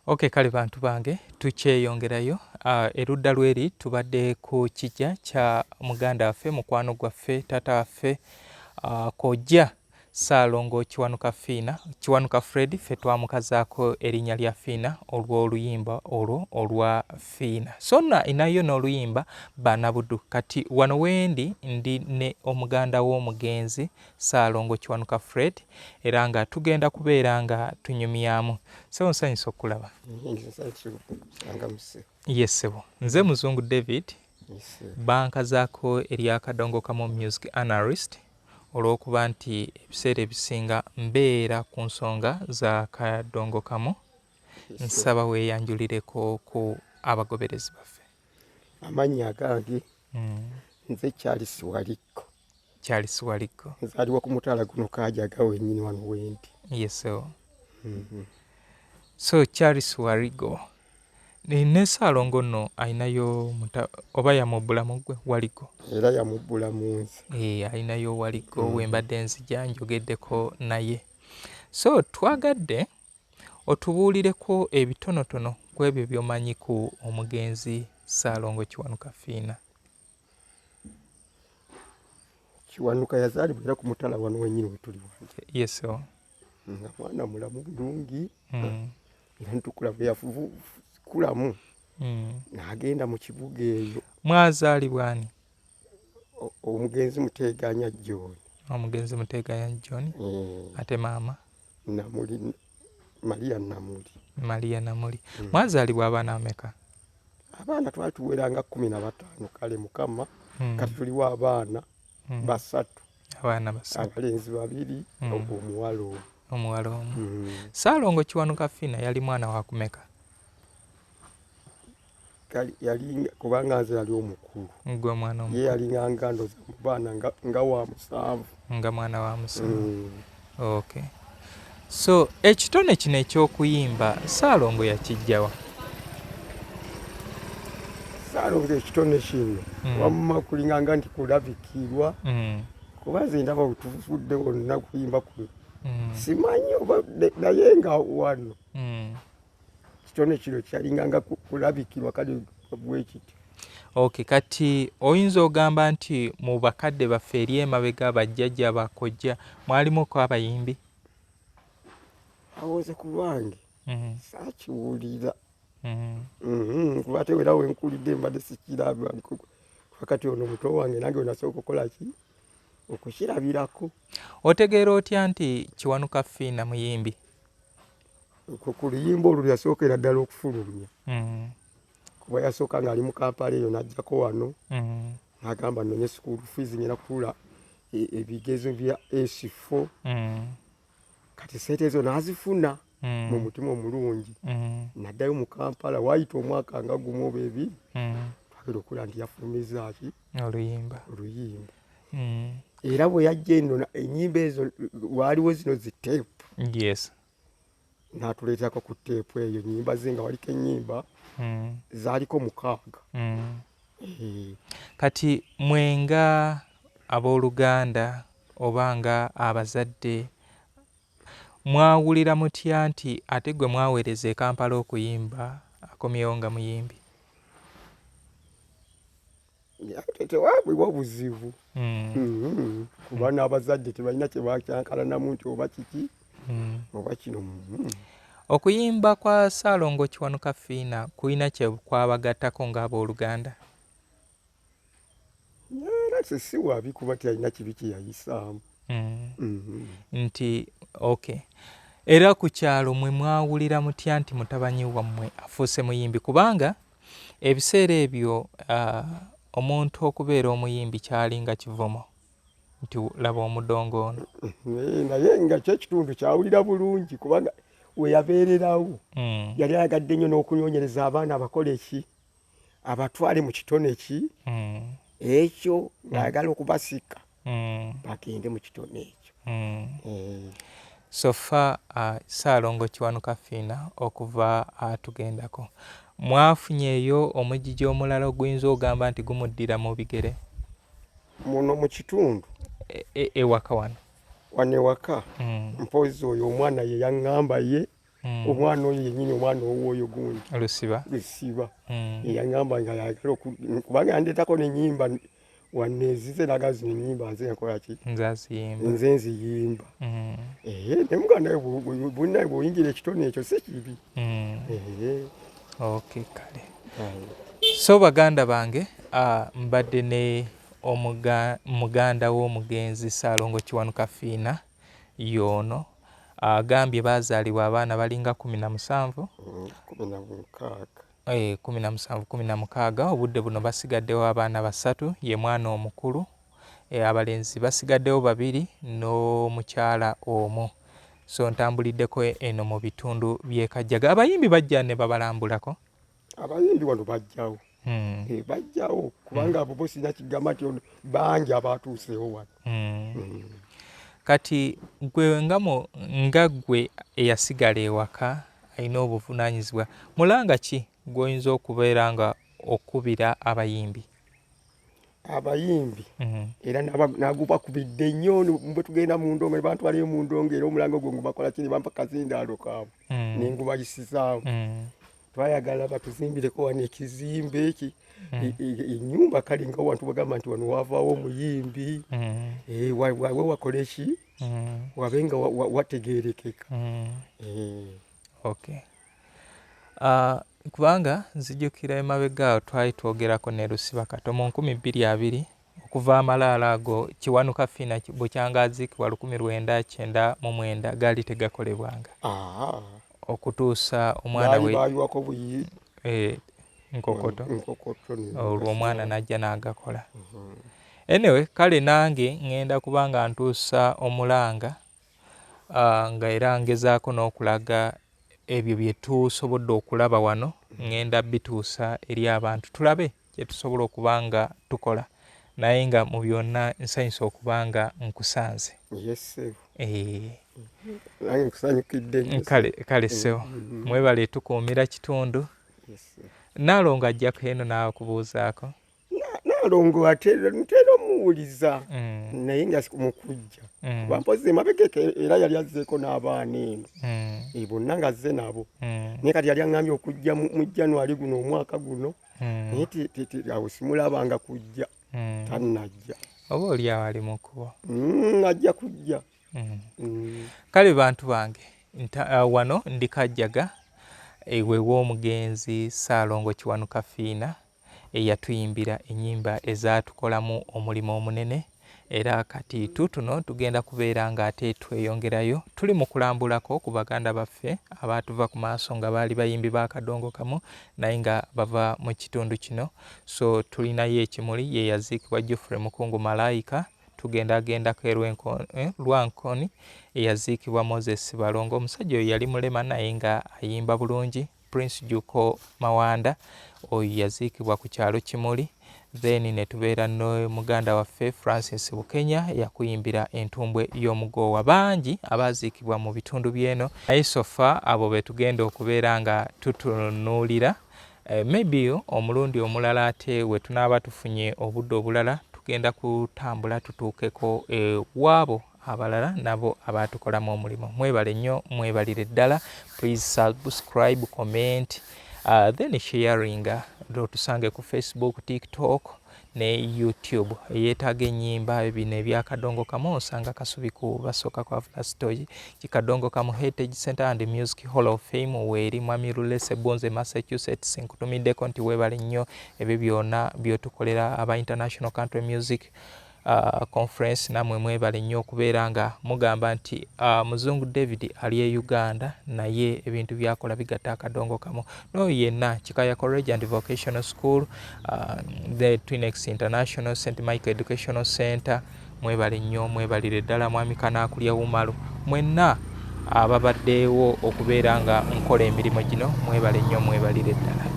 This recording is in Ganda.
Okay, kale bantu bange tukyeyongerayo erudda lweri tubadde ku kijja kya muganda waffe mukwano gwaffe taata waffe kojja Ssaalongo Kiwanuka Fred ffe twamukazaako erinnya lya Fiina olw'oluyimba olwo olwa Fiina. So inayo n'oluyimba Banabudu. Kati wano wendi ndi ne omuganda w'omugenzi Ssaalongo Kiwanuka Fred era nga tugenda kubeera nga tunyumyamu. So nsanyusa okulaba. Yes sebo. Nze Muzungu David. Bankazaako eri Akadongo Kamu Music Analyst. Olw'okuba nti ebiseera ebisinga mbeera ku nsonga za Kadongo Kamu. Nsaba weeyanjulireko ku abagoberezi baffe. Amannya gange nze Charles Waliko. Charles Waliko. Nzaalibwa ku mutaala guno Kaajaga wennyini wano wendi. Yes sir. So Charles Waliko. Ne Ssaalongo nno ayinayo oba yamubbulamu gwe Waliko. Era yamubbulamu nze. Ayinayo Waliko wembadde nzija njogeddeko naye. So twagadde otubuulireko ebitonotono ku ebyo by'omanyi ku omugenzi Ssaalongo Kiwanuka Fiina. Kiwanuka yazaalibwa era ku mutala wano wennyini we tuli wano. Yes sir. Nga mwana mulamu bulungi. Era ntukula bwe yafukulamu. N'agenda mu kibuga eyo. Mwazaalibwa ani? Omugenzi Muteeganya John. Omugenzi Muteeganya John. Ate maama? Namuli Maria Namuli. Maria Namuli. Mwazaalibwa abaana ameka? Abaana twali tuweranga 15 kale Mukama kati tuliwo abaana basatu. Abaana basatu. Abalenzi babiri omuwala omu. Omuwala omu. Ssaalongo Kiwanuka Fiina yali mwana wa kumeka? Yali kubanga nze yali omukulu. Gwe mwana omukulu. Ye yali ngando za mu baana nga wa musanvu. Nga mwana wa musanvu. Okay. So ekitone kino eky'okuyimba Ssaalongo yakijjawa? Ssaalongo ekitone kino wamma kulinganga nti kulabikirwa kuba nze ndaba bwetuvudde wonna kuyimba kuno simanyi oba naye nga wano ekitone kino kyalinganga kulabikirwa kale bwe kiti. Okay, kati oyinza ogamba nti mu bakadde baffe eri emabega bajjajja bakojja mwalimuko abayimbi? Awoze ku lwange saakiwulira kuba ate era wenkulidde mbadde sikiraba wakati ono muto wange nange wenasooka okukola ki okukirabirako. Otegeera otya nti Kiwanuka Fiina muyimbi? Ku luyimba olwo yasookera ddala okufulumya kuba yasooka ng'ali mu Kampala eyo n'ajjako wano n'agamba nnonye school fees ngenda kutuula ebigezo bya S4 kati sente ezo n'azifuna mu mutima omulungi n'addayo mu Kampala waayita omwaka nga gumu oba ebiri twagenda okulaba nti yafulumizza ki oluyimba. Era bwe yajja eno ennyimba ezo waaliwo zino ziteepu. Yes. N'atuleetako ku teepu eyo nnyimba ze nga waliko ennyimba zaaliko 6. Kati mwenga abooluganda oba nga abazadde mwawulira mutya nti ate gwe mwaweereza e Kampala okuyimba akomyewo nga muyimbi? Tewaabibwa buzibu kuba n'abazadde tebalina kye bakyankalanamu nti oba kiki oba kino. Okuyimba kwa Ssaalongo Kiwanuka Fiina kulina kye kwabagattako ng'abooluganda? Era si wabi kuba tyalina kibi kye yayisaamu. Nti okay. Era ku kyalo mwe mwawulira mutya nti mutabanyi wammwe afuuse muyimbi? Kubanga ebiseera ebyo omuntu okubeera omuyimbi kyalinga kivumo nti laba omudongo ono. Naye nga kyekitundu kyawulira bulungi kubanga we yabeererawo yali ayagadde nnyo n'okunyonyereza abaana abakola eki abatwale mu kitone ki ekyo ng'ayagala okubasika bagende mu kitone ekyo. So far Ssaalongo Kiwanuka Fiina okuva atugendako mwafunyeeyo omugigi omulala oguyinza ogamba nti gumuddira mu bigere muno mu kitundu ewaka wano ewaka mpozi oyo omwana ye yaŋŋamba ye omwana oyo yennyini omwana ow'oyo gundi Lusiba yaŋŋamba nga yagala kubanga yandeetako n'ennyimba wanneezize nagazi n'ennyimba nze nkola ki nze nziyimba ne muganda we bunnaye bw'oyingira ekitone ekyo si kibi. Okay, kale so baganda bange mbadde ne muganda w'omugenzi Ssaalongo Kiwanuka Fiina y'ono agambye baazaalibwa abaana balinga 17 16 obudde buno basigaddewo abaana 3 ye mwana omukulu abalenzi basigaddewo 2 n'omukyala omu. So ntambuliddeko eno mu bitundu by'e Kajjaga. Abayimbi bajja ne babalambulako? Abayimbi wano bajjawo bajjawo kubanga abo bo sina kigamba nti bangi abatuuseewo wano. Kati gwe nga gwe eyasigala ewaka alina obuvunaanyizibwa, mulanga ki gw'oyinza okubeera nga okubira abayimbi? Abayimbi era nagubakubidde nnyo bwe tugenda mu ndongo ne bantwalayo mu ndongo era omulango gwe ngubakola ki ne bampa kazindaalo kaabwe ne ngubayisizaawo. Twayagala batuzimbireko wano ekizimbe eki ennyumba kale nga wantu bagamba nti wano wavaawo omuyimbi wawe wakola eki wabe nga wategeerekeka. Okay. Kubanga nzijukira emabega awo twali twogerako ne Lusiba Kato mu 2020 okuva amalaala ago Kiwanuka Fiina bukyangaziikibwa 1999 gaali tegakolebwanga okutuusa omwana we bayiwako buyi nkokoto olwo omwana najja n'agakola. Anyway, kale nange ngenda kubanga ntuusa omulanga nga era ngezaako n'okulaga ebyo bye tusobodde okulaba wano ngenda bituusa eri abantu tulabe kye tusobola okuba nga tukola, naye nga mu byonna nsanyusa okuba nga nkusanze. Kale ssebo mwebale tukuumira kitundu. Naalongo ajjako eno n'akubuuzaako? Naalongo ntera omuwuliza naye nga mukujja bampoze emabegeka era yali azzeeko n'abaana eno bonna nga azze nabo naye kati yali aŋŋambye okujja mu January guno omwaka guno naye awo simulabanga kujja tannajja. Oba oli awo ali mu kkubo? Ajja kujja. Kale bantu bange wano ndi Kajjaga ewe w'omugenzi Ssaalongo Kiwanuka Fiina eyatuyimbira ennyimba ezatukolamu omulimu omunene, era kati tutuno tugenda kubeera nga ate tweyongerayo tuli mu kulambulako ku baganda baffe abaatuva ku maaso nga baali bayimbi ba kadongo kamu naye nga bava mu kitundu kino. So tulinayo ekimuli ye yaziikibwa Geoffrey Mukungu Malayika, tugendagendako Lwankoni eyaziikibwa Moses Balongo. Omusajja oyo yali mulema naye nga ayimba bulungi. Prince Juko Mawanda oyo yaziikibwa ku kyalo Kimuli. Then ne tubeera no muganda waffe Francis Bukenya yakuyimbira entumbwe y'omugoowa. Bangi abaziikibwa mu bitundu byeno naye sofa abo be tugenda okubeera nga tutunuulira. Maybe omulundi omulala ate we tunaaba tufunye obudde obulala tugenda kutambula tutuukeko waabo abalala nabo abatukolamu omulimu. Mwebale nnyo, mwebalire ddala. Please subscribe, comment, then sharing. Tusange ku Facebook, TikTok ne YouTube. Yeetaaga ennyimba bino ebyakadongo kamu osanga Kasubi ku basooka kwa Story Kikadongo Kamu Heritage Center and Music Hall of Fame weeri Mwami Lulese Bonze Massachusetts. Nkutumiddeko nti weebale nnyo ebyo byonna byotukolera aba International Country Music Conference. Namwe mwebale nnyo okubeera nga mugamba nti Muzungu David ali e Uganda naye ebintu byakola bigatta akadongo kamu. No yenna Kikaya College and Vocational School, the Twinex International, St. Michael Educational Center. Mwebale nnyo, mwebalire ddala. Mwami Kanaakulya Wumalu, mwenna ababaddeewo okubeera nga nkola emirimu gino mwebale nnyo, mwebalire ddala.